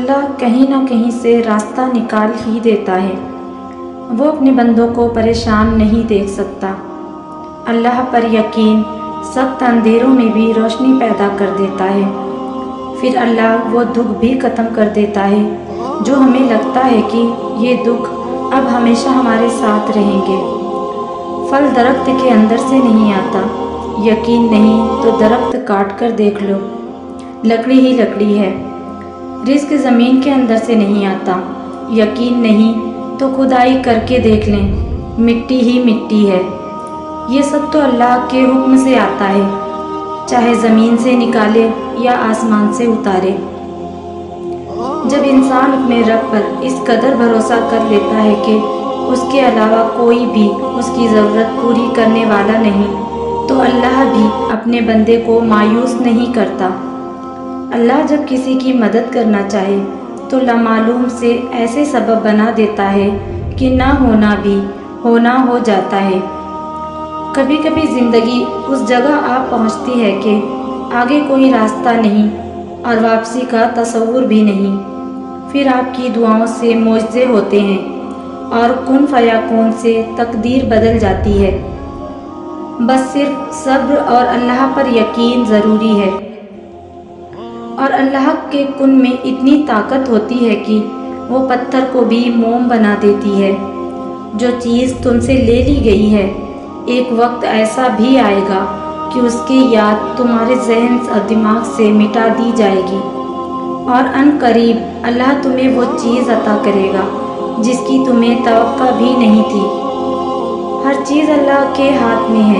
اللہ کہیں نہ کہیں سے راستہ نکال ہی دیتا ہے۔ وہ اپنے بندوں کو پریشان نہیں دیکھ سکتا۔ اللہ پر یقین سخت اندھیروں میں بھی روشنی پیدا کر دیتا ہے۔ پھر اللہ وہ دکھ بھی ختم کر دیتا ہے جو ہمیں لگتا ہے کہ یہ دکھ اب ہمیشہ ہمارے ساتھ رہیں گے۔ پھل درخت کے اندر سے نہیں آتا، یقین نہیں تو درخت کاٹ کر دیکھ لو، لکڑی ہی لکڑی ہے۔ رزق زمین کے اندر سے نہیں آتا، یقین نہیں تو کھدائی کر کے دیکھ لیں، مٹی ہی مٹی ہے۔ یہ سب تو اللہ کے حکم سے آتا ہے، چاہے زمین سے نکالے یا آسمان سے اتارے۔ جب انسان اپنے رب پر اس قدر بھروسہ کر لیتا ہے کہ اس کے علاوہ کوئی بھی اس کی ضرورت پوری کرنے والا نہیں، تو اللہ بھی اپنے بندے کو مایوس نہیں کرتا۔ اللہ جب کسی کی مدد کرنا چاہے تو لامعلوم سے ایسے سبب بنا دیتا ہے کہ نہ ہونا بھی ہونا ہو جاتا ہے۔ کبھی کبھی زندگی اس جگہ آ پہنچتی ہے کہ آگے کوئی راستہ نہیں اور واپسی کا تصور بھی نہیں۔ پھر آپ کی دعاؤں سے معجزے ہوتے ہیں اور کن فیکون سے تقدیر بدل جاتی ہے۔ بس صرف صبر اور اللہ پر یقین ضروری ہے۔ اور اللہ کے کن میں اتنی طاقت ہوتی ہے کہ وہ پتھر کو بھی موم بنا دیتی ہے۔ جو چیز تم سے لے لی گئی ہے، ایک وقت ایسا بھی آئے گا کہ اس کی یاد تمہارے ذہن اور دماغ سے مٹا دی جائے گی، اور ان قریب اللہ تمہیں وہ چیز عطا کرے گا جس کی تمہیں توقع بھی نہیں تھی۔ ہر چیز اللہ کے ہاتھ میں ہے،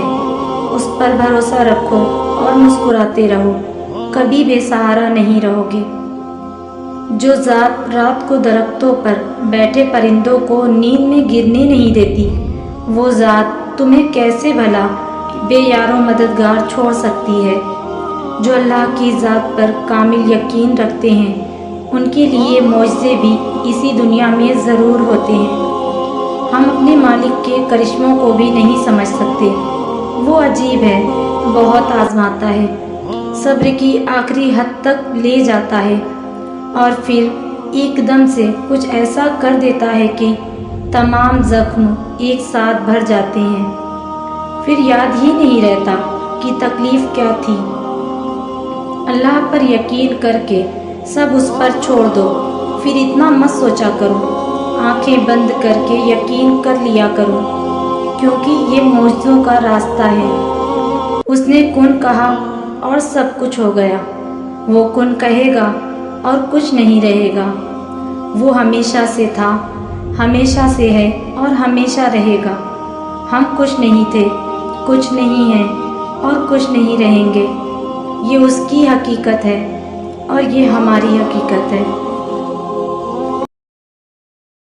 اس پر بھروسہ رکھو اور مسکراتے رہو، کبھی بے سہارا نہیں رہو گے۔ جو ذات رات کو درختوں پر بیٹھے پرندوں کو نیند میں گرنے نہیں دیتی، وہ ذات تمہیں کیسے بھلا بے یار و مددگار چھوڑ سکتی ہے؟ جو اللہ کی ذات پر کامل یقین رکھتے ہیں، ان کے لیے معجزے بھی اسی دنیا میں ضرور ہوتے ہیں۔ ہم اپنے مالک کے کرشموں کو بھی نہیں سمجھ سکتے۔ وہ عجیب ہے، بہت آزماتا ہے، صبر کی آخری حد تک لے جاتا ہے، اور پھر ایک دم سے کچھ ایسا کر دیتا ہے کہ تمام زخم ایک ساتھ بھر جاتے ہیں۔ پھر یاد ہی نہیں رہتا کہ تکلیف کیا تھی۔ اللہ پر یقین کر کے سب اس پر چھوڑ دو، پھر اتنا مت سوچا کرو، آنکھیں بند کر کے یقین کر لیا کرو، کیونکہ یہ معجزوں کا راستہ ہے۔ اس نے کن کہا اور سب کچھ ہو گیا، وہ کن کہے گا اور کچھ نہیں رہے گا۔ وہ ہمیشہ سے تھا، ہمیشہ سے ہے اور ہمیشہ رہے گا۔ ہم کچھ نہیں تھے، کچھ نہیں ہیں اور کچھ نہیں رہیں گے۔ یہ اس کی حقیقت ہے اور یہ ہماری حقیقت ہے۔